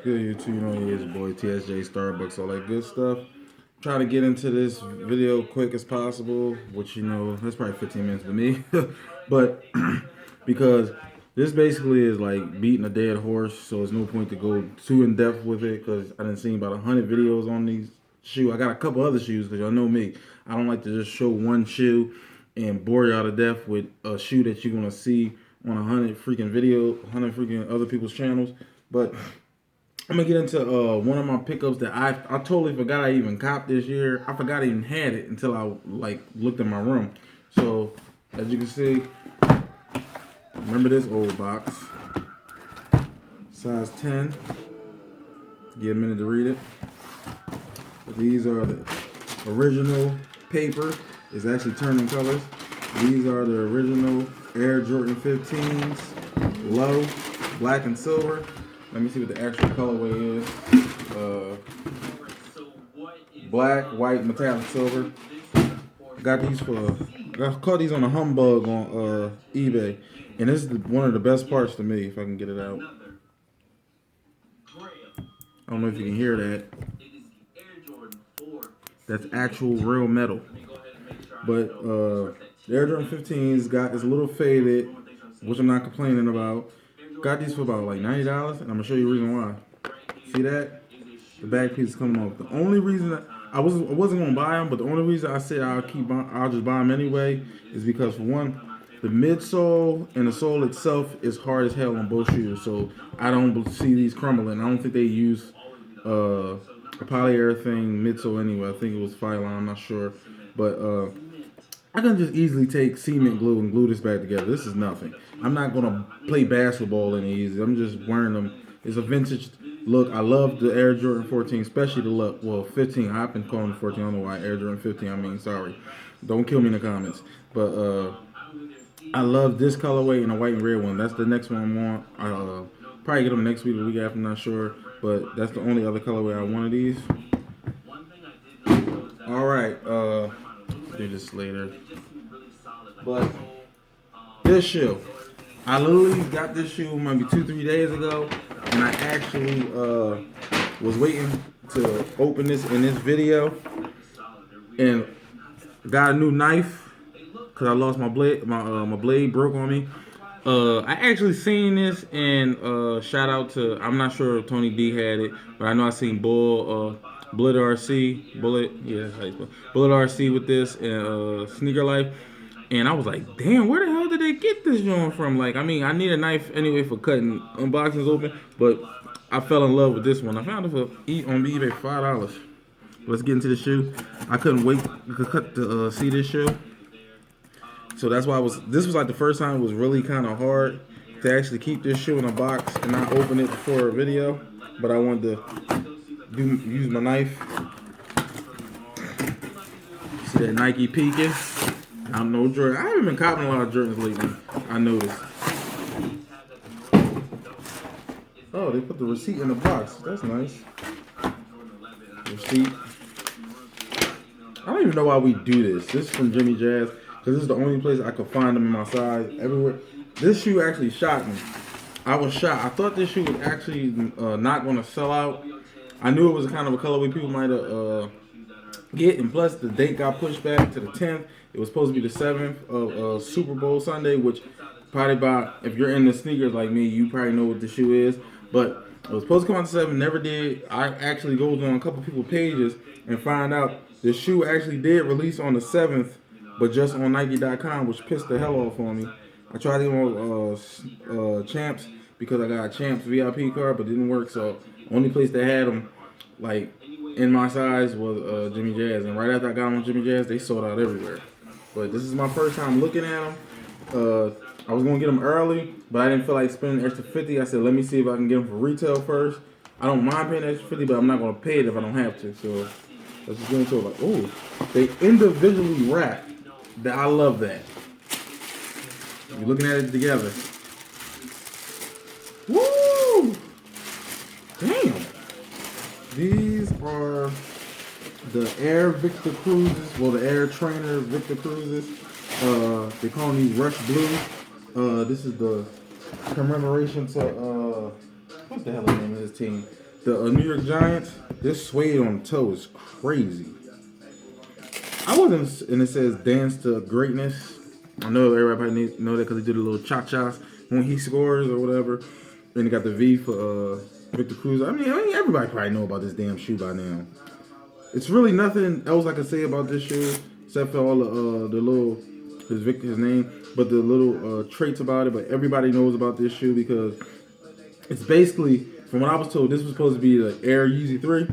Good YouTube, you know, it's your boy TSJ, Starbucks, all that good stuff. Try to get into this video quick as possible, which, you know, that's probably 15 minutes with me. But because this basically is like beating a dead horse, so there's no point to go too in depth with it because I done seen about 100 videos on these shoes. I got a couple other shoes because y'all know me. I don't like to just show one shoe and bore y'all to death with a shoe that you're gonna see on 100 freaking video, 100 freaking other people's channels. But I'm gonna get into one of my pickups that I totally forgot I even copped this year. I forgot I even had it until I like looked in my room. So as you can see, remember this old box, size 10. Give a minute to read it. But these are the original paper. It's actually turning colors. These are the original Air Jordan 15s, low, black and silver. Let me see what the actual colorway is. Black, white, metallic, silver. Got these I caught these on a humbug on eBay, and this is one of the best parts to me. If I can get it out, I don't know if you can hear that. That's actual real metal. But the Air Jordan 15s is a little faded, which I'm not complaining about. Got these for about like $90, and I'm gonna show you the reason why. See that? The back piece is coming off. The only reason I wasn't gonna buy them, but the only reason I said I'll just buy them anyway is because, for one, the midsole and the sole itself is hard as hell on both shoes, so I don't see these crumbling. I don't think they use a polyurethane midsole anyway. I think it was Phylon, I'm not sure, but I can just easily take cement glue and glue this back together. This is nothing. I'm not gonna play basketball any easy. I'm just wearing them. It's a vintage look. I love the Air Jordan 14, especially the look. Well, 15. I've been calling it 14. I don't know why Air Jordan 15. I mean, sorry. Don't kill me in the comments. But I love this colorway and the white and red one. That's the next one I want. I'll probably get them next week or the week after. I'm not sure. But that's the only other colorway I want of these. All right. Do this later. But this shoe, I literally got this shoe maybe 2-3 days ago, and I actually was waiting to open this in this video, and got a new knife because I lost my blade. My blade broke on me. I actually seen this, and shout out to, I'm not sure if Tony D had it, but I know I seen Bullet RC, Bullet RC with this, and Sneaker Life. And I was like, damn, where the hell did they get this joint from? Like, I mean, I need a knife anyway for cutting unboxings open, but I fell in love with this one. I found it on eBay for $5. Let's get into the shoe. I couldn't wait to see this shoe. So that's why this was like the first time it was really kind of hard to actually keep this shoe in a box and not open it for a video. But I wanted to use my knife. See that Nike peeking? I'm no Jordan. I haven't been copping a lot of Jordans lately, I noticed. Oh, they put the receipt in the box. That's nice. Receipt. I don't even know why we do this. This is from Jimmy Jazz, because this is the only place I could find them in my size. Everywhere. This shoe actually shocked me. I was shocked. I thought this shoe was actually not going to sell out. I knew it was a kind of a colorway people might get, and plus the date got pushed back to the 10th. It was supposed to be the 7th of Super Bowl Sunday, which probably if you're into sneakers like me, you probably know what the shoe is. But it was supposed to come out the 7th, never did. I actually goes on a couple people's pages and find out the shoe actually did release on the 7th, but just on Nike.com, which pissed the hell off on me. I tried to get on Champs because I got a Champs VIP card, but it didn't work. So only place that had them, like, in my size was Jimmy Jazz, and right after I got on Jimmy Jazz, they sold out everywhere. But this is my first time looking at them. I was gonna get them early, but I didn't feel like spending extra $50. I said, let me see if I can get them for retail first. I don't mind paying extra $50, but I'm not gonna pay it if I don't have to. So let's just get into it. Like, oh, they individually wrap. I love that. You're looking at it together. Woo! Damn. These are the Air Victor Cruises. Well, the Air Trainer Victor Cruises. They call them these Rush Blue. This is the commemoration to, what's the hell the name of his team? the New York Giants. This suede on the toe is crazy. I wasn't, and it says "Dance to Greatness." I know everybody know that because he did a little cha-chas when he scores or whatever. And he got the V for Victor Cruz. I mean, everybody probably know about this damn shoe by now. It's really nothing else I can say about this shoe except for all the little his name, but the little traits about it. But everybody knows about this shoe because it's basically, from what I was told, this was supposed to be the Air Yeezy 3.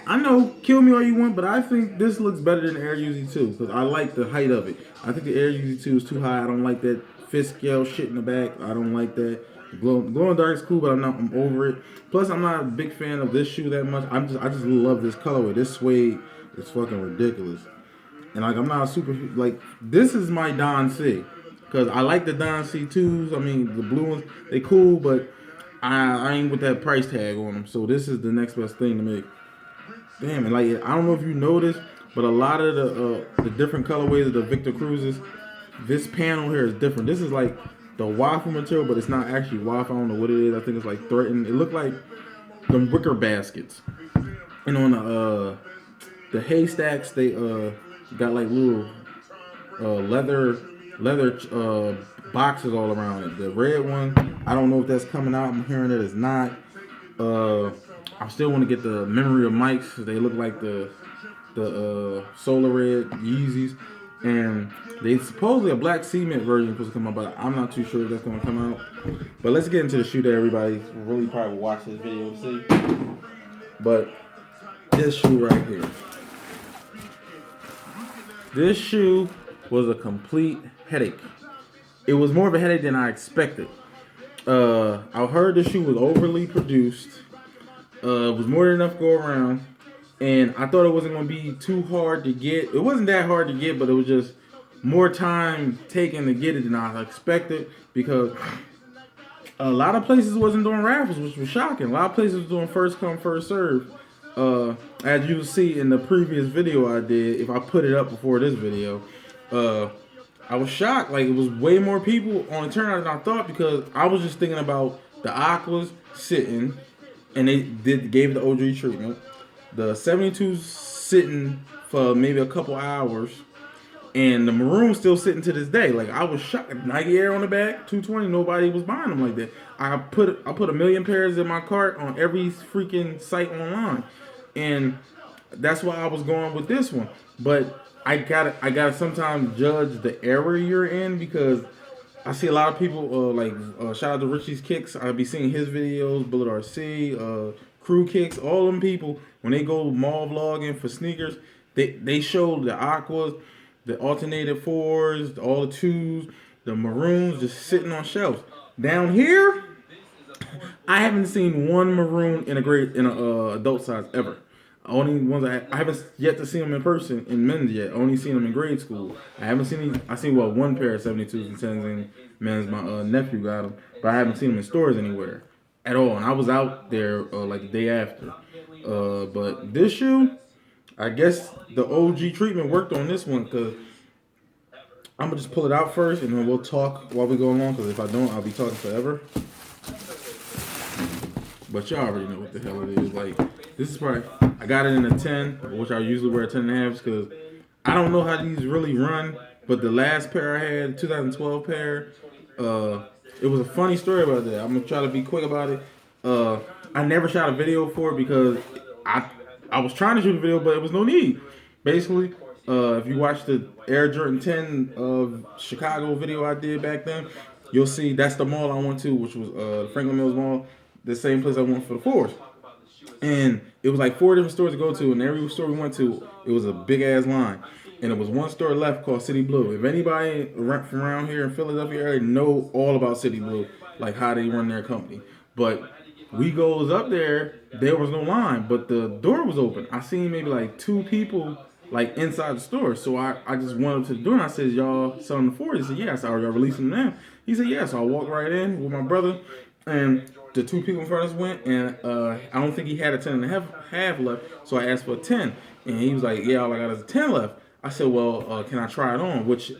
I know, kill me all you want, but I think this looks better than the Air Yeezy 2 because I like the height of it. I think the Air Yeezy 2 is too high. I don't like that fist scale shit in the back. I don't like that. Glow in dark is cool, but I'm over it. Plus, I'm not a big fan of this shoe that much. I just love this colorway. This suede is fucking ridiculous. And like, I'm not a super, like, this is my Don C. Because I like the Don C2s. I mean, the blue ones, they cool, but I ain't with that price tag on them. So this is the next best thing to me. Damn, and like, I don't know if you noticed, but a lot of the different colorways of the Victor Cruzes, this panel here is different. This is like the waffle material, but it's not actually waffle. I don't know what it is. I think it's like threatened. It looked like them wicker baskets. And on the haystacks, they got like little leather boxes all around it. The red one, I don't know if that's coming out. I'm hearing that it's not. I still want to get the memory of Mike's. They look like the Solar Red Yeezys, and they supposedly a black cement version supposed to come out, but I'm not too sure if that's going to come out. But let's get into the shoe that everybody really probably will watch this video to see. But this shoe right here, this shoe was a complete headache. It was more of a headache than I expected. I heard the shoe was overly produced. It was more than enough to go around, and I thought it wasn't going to be too hard to get. It wasn't that hard to get, but it was just more time taken to get it than I expected because a lot of places wasn't doing raffles, which was shocking. A lot of places was doing first come, first serve. As you will see in the previous video I did, if I put it up before this video, I was shocked. Like, it was way more people on the turnout than I thought because I was just thinking about the Aquas sitting, and they gave the OG treatment. The 72's sitting for maybe a couple hours, and the Maroon's still sitting to this day. Like, I was shocked. Nike Air on the back, 220. Nobody was buying them like that. I put a million pairs in my cart on every freaking site online, and that's why I was going with this one. But I gotta sometimes judge the era you're in because I see a lot of people shout out to Richie's Kicks. I'll be seeing his videos, Bullet RC, Crew Kicks, all them people when they go mall vlogging for sneakers, they show the Aquas, the alternated 4s, all the 2s, the Maroons just sitting on shelves. Down here, I haven't seen one Maroon in a adult size ever. Only ones I haven't yet to see them in person in men's yet. Only seen them in grade school. I haven't seen I seen one pair of 72s and 10s in men's. My nephew got them, but I haven't seen them in stores anywhere at all. And I was out there like the day after. But this shoe, I guess the OG treatment worked on this one because I'm gonna just pull it out first and then we'll talk while we go along. Because if I don't, I'll be talking forever. But y'all already know what the hell it is. Like, this is probably, I got it in a 10, which I usually wear 10 and a half because I don't know how these really run. But the last pair I had, 2012 pair, it was a funny story about that. I'm gonna try to be quick about it. I never shot a video for it because I was trying to shoot a video, but it was no need. Basically, if you watch the Air Jordan 10 of Chicago video I did back then, you'll see that's the mall I went to, which was Franklin Mills Mall, the same place I went for the 4s. And it was like 4 different stores to go to, and every store we went to, it was a big ass line. And there was one store left called City Blue. If anybody from around here in Philadelphia area know all about City Blue, like how they run their company. But we goes up there, there was no line, but the door was open. I seen maybe like 2 people like inside the store. So I just went up to the door and I said, y'all selling the 4s? He said, yeah. I said, are y'all releasing them now? He said, yeah. So I walked right in with my brother, and the 2 people in front of us went, and I don't think he had a 10 and a half left, so I asked for a 10, and he was like, yeah, all I got is a 10 left. I said, well, can I try it on? Which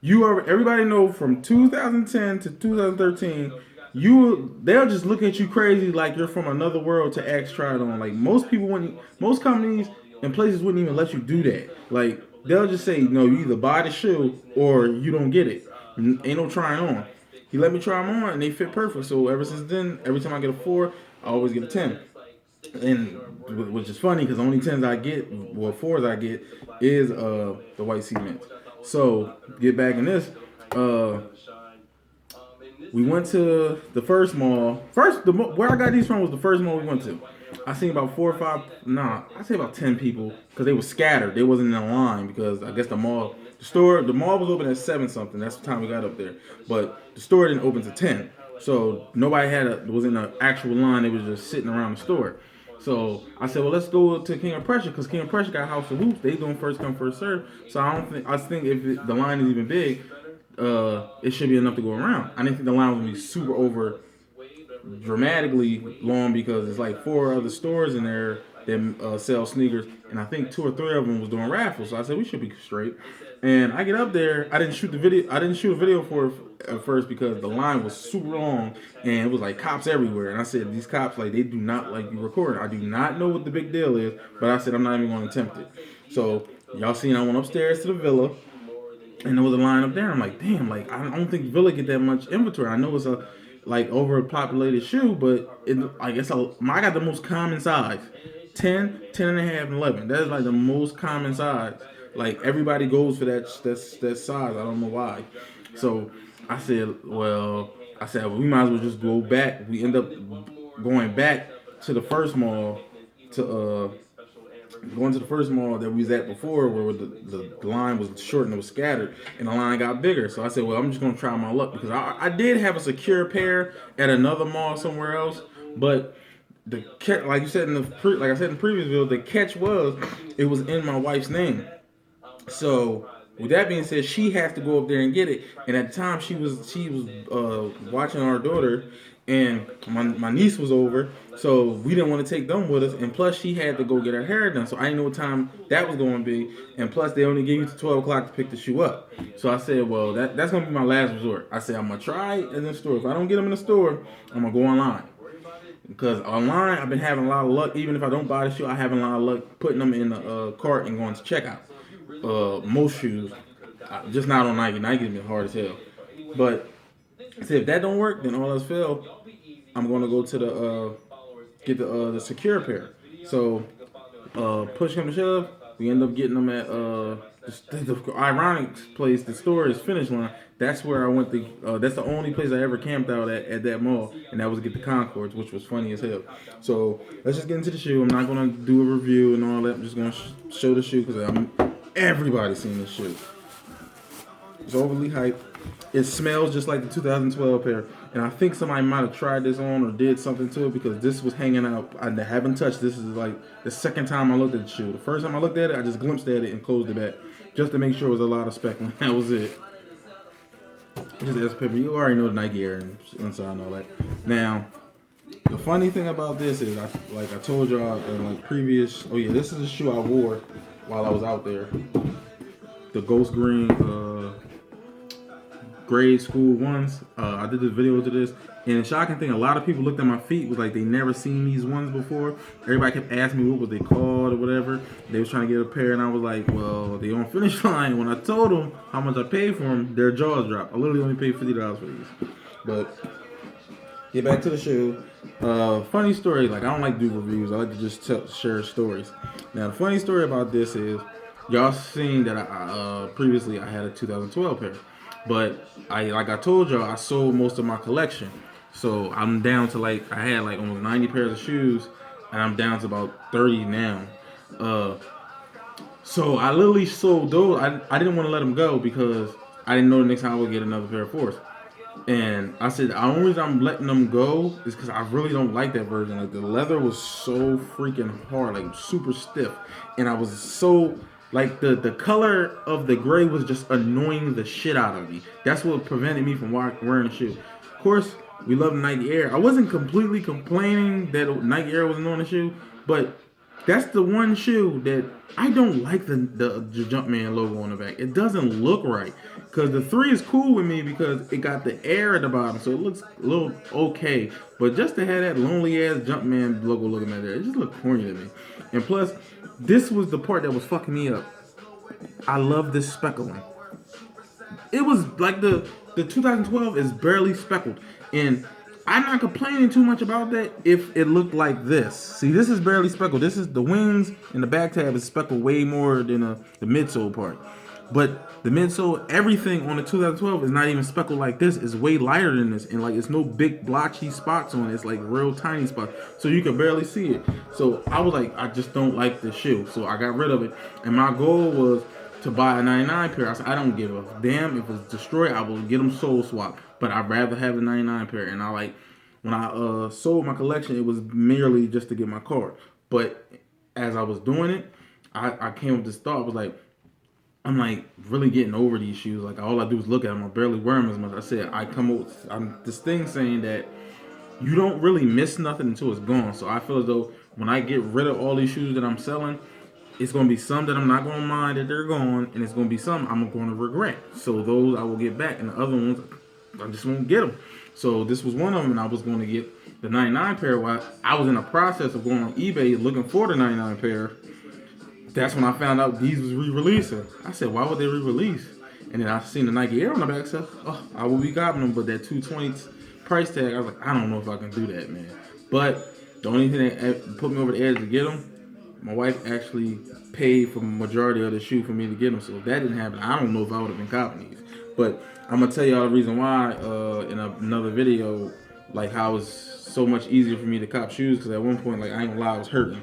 everybody know from 2010 to 2013, they'll just look at you crazy like you're from another world to ask try it on. Like most people wouldn't, most companies and places wouldn't even let you do that. Like they'll just say, no, you either buy the shoe or you don't get it. Ain't no trying on. He let me try them on and they fit perfect. So ever since then, every time I get a 4, I always get a 10. And which is funny because the only 10s I get, well 4s I get, is the white cement. So get back in this. We went to the first mall. Where I got these from was the first mall we went to. I seen about 4 or 5. Nah, I say about 10 people because they were scattered. They wasn't in a line because I guess the mall was open at 7 something. That's the time we got up there. But the store didn't open to 10, so nobody was in an actual line. They was just sitting around the store. So I said, well, let's go to King of Pressure because King of Pressure got House of Hoops. They doing first come first serve. So I think if the line is even big, it should be enough to go around. I didn't think the line was gonna be super over dramatically long because it's like 4 other stores in there that sell sneakers, and I think 2 or 3 of them was doing raffles. So I said we should be straight. And I get up there. I didn't shoot the video. I didn't shoot a video for it at first because the line was super long and it was like cops everywhere. And I said these cops, like, they do not like you recording. I do not know what the big deal is, but I said I'm not even going to attempt it. So y'all seen I went upstairs to the villa. And there was a line up there. I'm like, damn, like I don't think Villa get that much inventory. I know it's a like overpopulated shoe, but I guess I got the most common size. 10, 10 and a half, and 11. That's like the most common size. Like everybody goes for that size. I don't know why. So I said well, we might as well just go back. We end up going back to the first mall to going to the first mall that we was at before where the line was short and it was scattered and the line got bigger. So I said, well, I'm just going to try my luck because I did have a secure pair at another mall somewhere else, but like you said like I said in the previous video, the catch was it was in my wife's name. So with that being said, she has to go up there and get it. And at the time, she was watching our daughter, and my niece was over, so we didn't want to take them with us. And plus, she had to go get her hair done, so I didn't know what time that was going to be. And plus, they only gave you to 12 o'clock to pick the shoe up. So I said, well, that's going to be my last resort. I said I'm gonna try it in the store. If I don't get them in the store, I'm gonna go online. Because online, I've been having a lot of luck. Even if I don't buy the shoe, I have a lot of luck putting them in the cart and going to checkout. Most shoes, just not on Nike. Nike's been hard as hell. But see, if that don't work, then all else fail. I'm gonna go to the get the secure pair. So push come to shove, we end up getting them at the ironic place. The store is Finish Line. That's where I went to. That's the only place I ever camped out at that mall, and that was to get the Concords, which was funny as hell. So let's just get into the shoe. I'm not gonna do a review and all that. I'm just gonna show the shoe because everybody's seen this shoe. It's overly hyped. It smells just like the 2012 pair. And I think somebody might have tried this on or did something to it because this was hanging out. I haven't touched this. Is like the second time I looked at the shoe. The first time I looked at it, I just glimpsed at it and closed it back just to make sure it was a lot of speckling. That was it. Just as paper. You already know the Nike Air inside and all that. Now, the funny thing about this is, like I told y'all in like previous. Oh yeah, this is a shoe I wore while I was out there. The ghost green grade school ones. I did this video to this, and the shocking thing, a lot of people looked at my feet was like they never seen these ones before. Everybody kept asking me what was they called or whatever. They was trying to get a pair, and I was like, well, they on Finish Line. When I told them how much I paid for them, their jaws dropped. I literally only paid $50 for these. But get back to the shoe. Funny story. Like I don't like to do reviews. I like to just share stories. Now the funny story about this is, y'all seen that previously I had a 2012 pair. But like I told y'all, I sold most of my collection. So I'm down to I had like almost 90 pairs of shoes, and I'm down to about 30 now. So I literally sold those. I didn't want to let them go because I didn't know the next time I would get another pair of fours. And I said the only reason I'm letting them go is because I really don't like that version. Like the leather was so freaking hard, like super stiff, and I was so. Like the color of the gray was just annoying the shit out of me. That's what prevented me from wearing the shoe. Of course, we love the Nike Air. I wasn't completely complaining that Nike Air wasn't on the shoe, but That's the one shoe that I don't like the Jumpman logo on the back. It doesn't look right. Because the 3 is cool with me because it got the air at the bottom, so it looks a little okay. But just to have that lonely ass Jumpman logo looking at there, it just looked corny to me. And plus, this was the part that was fucking me up. I love this speckling. It was like the 2012 is barely speckled, and I'm not complaining too much about that if it looked like this. See, this is barely speckled. This is the wings and the back tab is speckled way more than the midsole part. But the midsole, everything on the 2012 is not even speckled like this. It's way lighter than this, and like it's no big blotchy spots on it. It's like real tiny spots, so you can barely see it. So I was like, I just don't like this shoe, so I got rid of it. And my goal was to buy a 99 pair. I said, I don't give a damn if it's destroyed. I will get them soul swap, but I'd rather have a 99 pair. And I like when I sold my collection, it was merely just to get my card. But as I was doing it, I came with this thought. I was like, I'm like really getting over these shoes. Like all I do is look at them. I barely wear them as much. I said I'm this thing saying that you don't really miss nothing until it's gone. So I feel as though when I get rid of all these shoes that I'm selling, it's gonna be some that I'm not gonna mind that they're gone, and it's gonna be some I'm gonna regret. So those I will get back, and the other ones I just won't get them. So this was one of them, and I was going to get the 99 pair. While I was in the process of going on eBay looking for the 99 pair, that's when I found out these was re-releasing. I said, why would they re-release? And then I seen the Nike Air on the back. So, oh, I will be gobbling them, but that 220 price tag, I was like, I don't know if I can do that, man. But the only thing that put me over the edge to get them, my wife actually paid for the majority of the shoe for me to get them. So if that didn't happen, I don't know if I would have been copping these. But I'm gonna tell y'all the reason why in another video, like how it's so much easier for me to cop shoes. Because at one point, like I ain't gonna lie, I was hurting.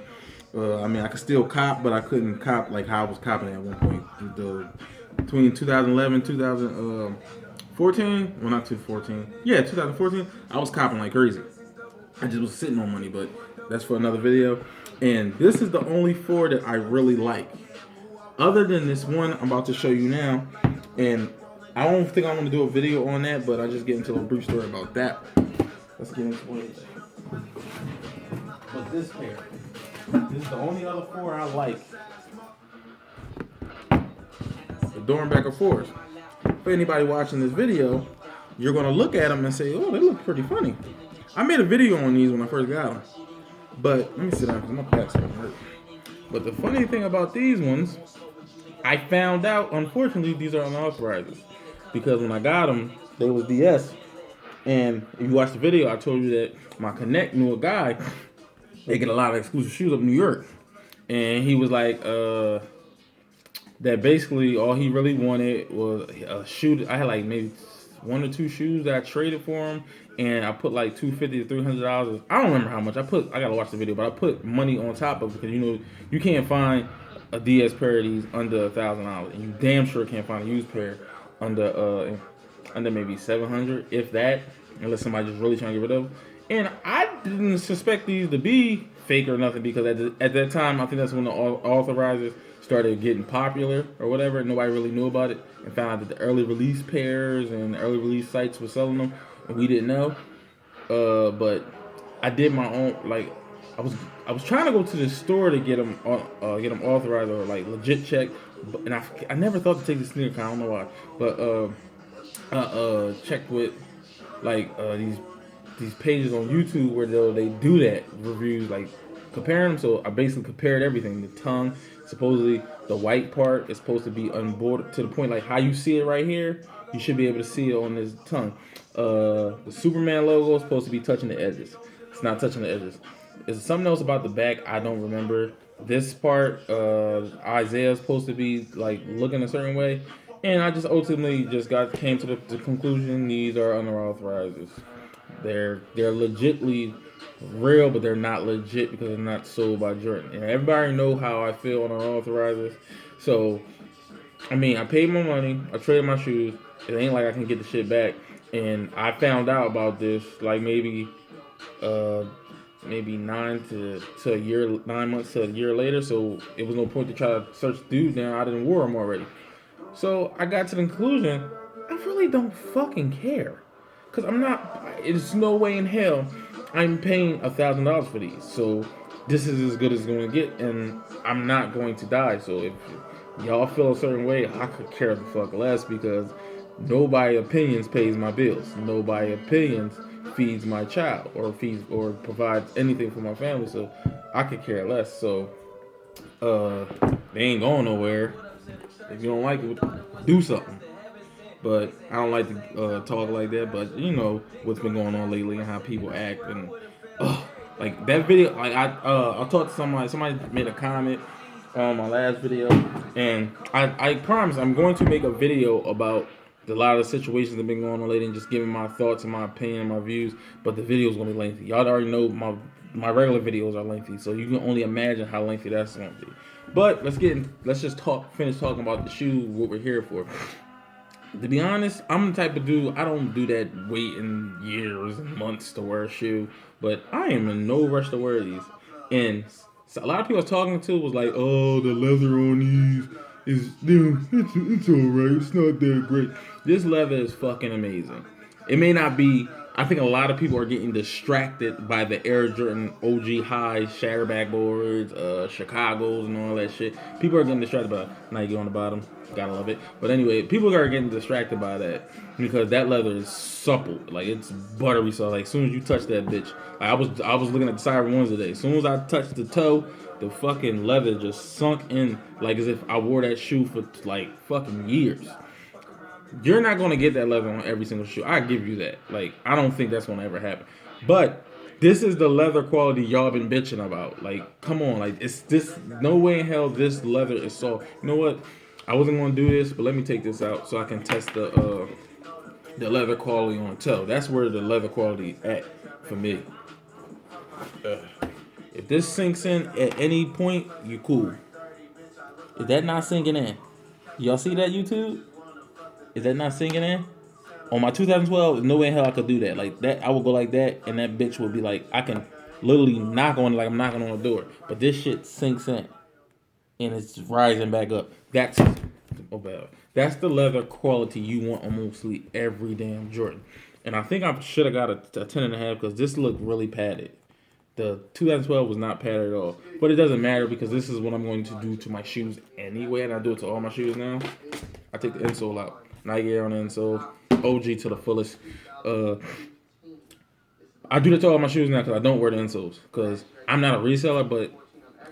I mean, I could still cop, but I couldn't cop like how I was copping at one point. Between 2011 2014, well not 2014, yeah 2014, I was copping like crazy. I just was sitting on money, but that's for another video. And this is the only 4 that I really like. Other than this one I'm about to show you now, and I don't think I want to do a video on that, but I'll just get into a brief story about that. Let's get into it. But this pair. This is the only other 4 I like. The Dornbecker 4s. For anybody watching this video, you're going to look at them and say, oh, they look pretty funny. I made a video on these when I first got them. But, let me sit down because my back's going to hurt. But the funny thing about these ones, I found out, unfortunately, these are unauthorized. Because when I got them, they was DS. And if you watch the video, I told you that my Connect knew a guy. They get a lot of exclusive shoes up in New York. And he was like, that basically all he really wanted was a shoe. I had like maybe 1 or 2 shoes that I traded for him. And I put like $250 to $300. I don't remember how much. I gotta watch the video, but I put money on top of it because you know you can't find a DS pair of these under $1,000, and you damn sure can't find a used pair under maybe $700, if that, unless somebody just really trying to get rid of them. And I didn't suspect these to be fake or nothing because at that time I think that's when the authorizers started getting popular or whatever. Nobody really knew about it and found out that the early release pairs and early release sites were selling them. We didn't know, but I did my own. Like, I was trying to go to the store to get them authorized or like legit checked, and I never thought to take the sneaker. I don't know why, but checked with like these pages on YouTube where they do that reviews, like comparing them. So I basically compared everything. The tongue, supposedly the white part is supposed to be unbordered to the point like how you see it right here. You should be able to see it on this tongue. The Superman logo is supposed to be touching the edges. It's not touching the edges. Is something else about the back I don't remember. This part, Isaiah is supposed to be like looking a certain way, and I just ultimately just came to the conclusion these are unauthorized. They're legitly real, but they're not legit because they're not sold by Jordan. And everybody know how I feel on unauthorized. So, I mean, I paid my money. I traded my shoes. It ain't like I can get the shit back. And I found out about this like maybe 9 months to a year later. So it was no point to try to search the dude down. I didn't wore him already. So I got to the conclusion, I really don't fucking care. Because I'm not, there's no way in hell I'm paying $1,000 for these. So this is as good as it's going to get, and I'm not going to die. So if y'all feel a certain way, I could care the fuck less because nobody opinions pays my bills. Nobody opinions feeds my child or feeds or provides anything for my family. So I could care less. So uh, they ain't going nowhere. If you don't like it, do something. But I don't like to talk like that. But you know what's been going on lately and how people act and like that video. Like I talked to somebody. Somebody made a comment on my last video, and I promise I'm going to make a video about a lot of the situations that have been going on lately and just giving my thoughts and my opinion and my views. But the video is going to be lengthy. Y'all already know my regular videos are lengthy, so you can only imagine how lengthy that's going to be. But let's just finish talking about the shoes, what we're here for. To be honest, I'm the type of dude, I don't do that waiting years and months to wear a shoe, but I am in no rush to wear these. And so a lot of people I was talking to was like, oh, the leather on these is, it's alright, it's not that great. This leather is fucking amazing. It may not be. I think a lot of people are getting distracted by the Air Jordan OG highs, shatterback boards, Chicago's, and all that shit. People are getting distracted by Nike on the bottom. Gotta love it. But anyway, people are getting distracted by that because that leather is supple, like it's buttery. So like, as soon as you touch that bitch, like, I was looking at the Cyber ones today. As soon as I touched the toe, the fucking leather just sunk in, like as if I wore that shoe for like fucking years. You're not going to get that leather on every single shoe. I give you that. Like, I don't think that's going to ever happen. But this is the leather quality y'all been bitching about. Like, come on. Like, it's this. No way in hell this leather is soft. You know what? I wasn't going to do this, but let me take this out so I can test the leather quality on toe. That's where the leather quality at for me. If this sinks in at any point, you cool. Is that not sinking in? Y'all see that, YouTube? Is that not sinking in? On my 2012, no way in hell I could do that. Like that, I would go like that, and that bitch would be like, I can literally knock on it like I'm knocking on a door. But this shit sinks in, and it's rising back up. That's the leather quality you want on mostly every damn Jordan. And I think I should have got a 10.5 because this looked really padded. The 2012 was not padded at all. But it doesn't matter because this is what I'm going to do to my shoes anyway, and I do it to all my shoes now. I take the insole out. Nike Air on the insole. OG to the fullest. I do that to all my shoes now because I don't wear the insoles because I'm not a reseller, but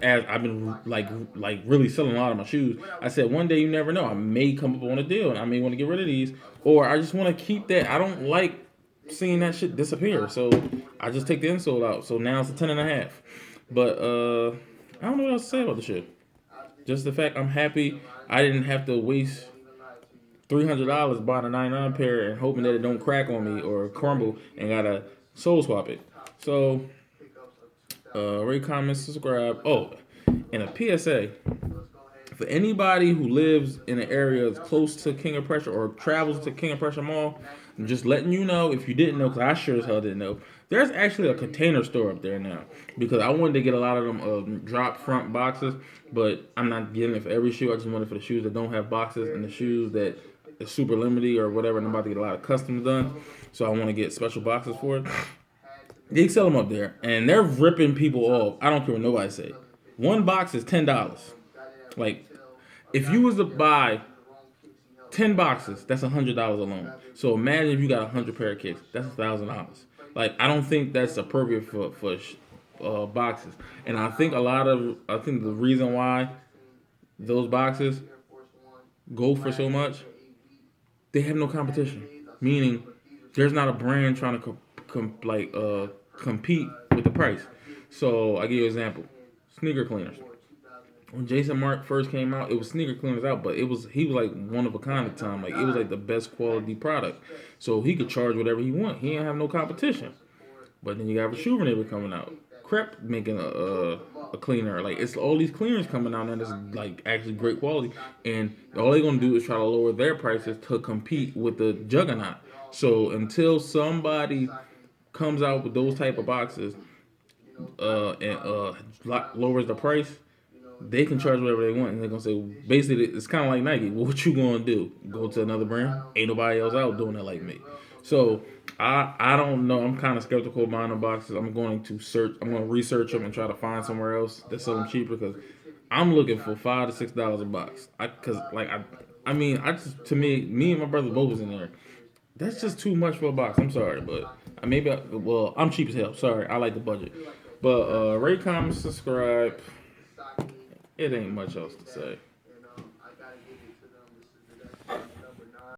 as I've been like really selling a lot of my shoes, I said one day you never know. I may come up on a deal and I may want to get rid of these, or I just want to keep that. I don't like seeing that shit disappear, so I just take the insole out. So now it's a 10.5. But I don't know what else to say about the shit. Just the fact I'm happy I didn't have to waste $300 buying a 99 pair and hoping that it don't crack on me or crumble and gotta soul swap it. So, rate, comment, subscribe. Oh, and a PSA for anybody who lives in an area that's close to King of Prussia or travels to King of Prussia Mall. I'm just letting you know if you didn't know, because I sure as hell didn't know. There's actually a container store up there now because I wanted to get a lot of them drop front boxes, but I'm not getting it for every shoe. I just wanted it for the shoes that don't have boxes and the shoes that is super limited or whatever. And I'm about to get a lot of customs done, so I want to get special boxes for it. They sell them up there, and they're ripping people off. I don't care what nobody say. One box is $10. Like, if you was to buy 10 boxes, that's $100 alone. So imagine if you got 100 pair of kicks, that's $1,000. Like, I don't think that's appropriate for boxes. And I think the reason why those boxes go for so much, they have no competition. Meaning, there's not a brand trying to compete with the price. So I give you an example: sneaker cleaners. When Jason Mark first came out, it was sneaker cleaners out, but he was like one of a kind at the time. Like, it was like the best quality product, so he could charge whatever he want. He didn't have no competition. But then you got Rejuvenator coming out, Crep making a cleaner. Like, it's all these cleaners coming out and it's like actually great quality, and all they're gonna do is try to lower their prices to compete with the juggernaut. So until somebody comes out with those type of boxes and lowers the price, they can charge whatever they want, and they're gonna say basically it's kind of like Nike. Well, what you gonna do? Go to another brand? Ain't nobody else out doing it like me. So I don't know. I'm kind of skeptical of buying the boxes. I'm going to search. I'm going to research them and try to find somewhere else that's selling cheaper because I'm looking for $5 to $6 a box. I mean, I just to me and my brother both was in there. That's just too much for a box. I'm sorry, but well, I'm cheap as hell. Sorry, I like the budget. But rate, comment, subscribe. It ain't much else to say.